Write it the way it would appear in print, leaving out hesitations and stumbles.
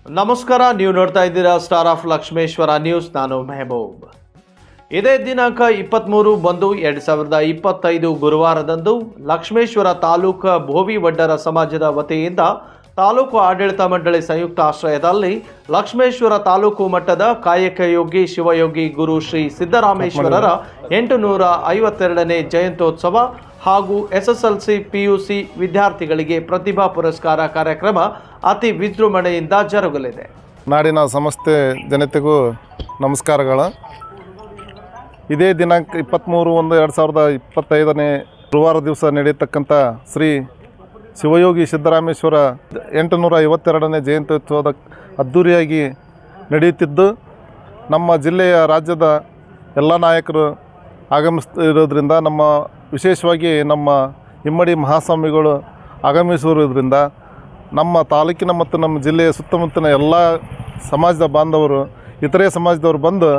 ನಮಸ್ಕಾರ, ನೀವು ನೋಡ್ತಾ ಇದ್ದೀರಾ ಸ್ಟಾರ್ ಆಫ್ ಲಕ್ಷ್ಮೇಶ್ವರ ನ್ಯೂಸ್. ನಾನು ಮೆಹಬೂಬ್. ಇದೇ ದಿನಾಂಕ 23/1/2025 ಗುರುವಾರದಂದು ಲಕ್ಷ್ಮೇಶ್ವರ ತಾಲೂಕು ಭೋವಿ ವಡ್ಡರ ಸಮಾಜದ ವತಿಯಿಂದ ತಾಲೂಕು ಆಡಳಿತ ಮಂಡಳಿ ಸಂಯುಕ್ತ ಆಶ್ರಯದಲ್ಲಿ ಲಕ್ಷ್ಮೇಶ್ವರ ತಾಲೂಕು ಮಟ್ಟದ ಕಾಯಕ ಯೋಗಿ ಶಿವಯೋಗಿ ಗುರು ಶ್ರೀ ಸಿದ್ದರಾಮೇಶ್ವರರ 852ನೇ ಜಯಂತ್ಯೋತ್ಸವ ಹಾಗೂ SSLC PUC ವಿದ್ಯಾರ್ಥಿಗಳಿಗೆ ಪ್ರತಿಭಾ ಪುರಸ್ಕಾರ ಕಾರ್ಯಕ್ರಮ ಅತಿ ವಿಜೃಂಭಣೆಯಿಂದ ಜರುಗಲಿದೆ. ನಾಡಿನ ಸಮಸ್ತ ಜನತೆಗೂ ನಮಸ್ಕಾರಗಳು. ಇದೇ ದಿನಾಂಕ 23/1/2025 ಗುರುವಾರ ದಿವಸ ನಡೆಯತಕ್ಕಂಥ ಶ್ರೀ ಶಿವಯೋಗಿ ಸಿದ್ದರಾಮೇಶ್ವರ 852ನೇ ಜಯಂತ್ಯೋತ್ಸವದ ಅದ್ಧೂರಿಯಾಗಿ ನಡೆಯುತ್ತಿದ್ದು, ನಮ್ಮ ಜಿಲ್ಲೆಯ ರಾಜ್ಯದ ಎಲ್ಲ ನಾಯಕರು ಆಗಮಿಸ್ತಿರೋದ್ರಿಂದ, ವಿಶೇಷವಾಗಿ ನಮ್ಮ ಇಮ್ಮಡಿ ಮಹಾಸ್ವಾಮಿಗಳು ಆಗಮಿಸಿರುವುದರಿಂದ ನಮ್ಮ ತಾಲೂಕಿನ ಮತ್ತು ನಮ್ಮ ಜಿಲ್ಲೆಯ ಸುತ್ತಮುತ್ತಲಿನ ಎಲ್ಲ ಸಮಾಜದ ಬಾಂಧವರು, ಇತರೆ ಸಮಾಜದವರು ಬಂದು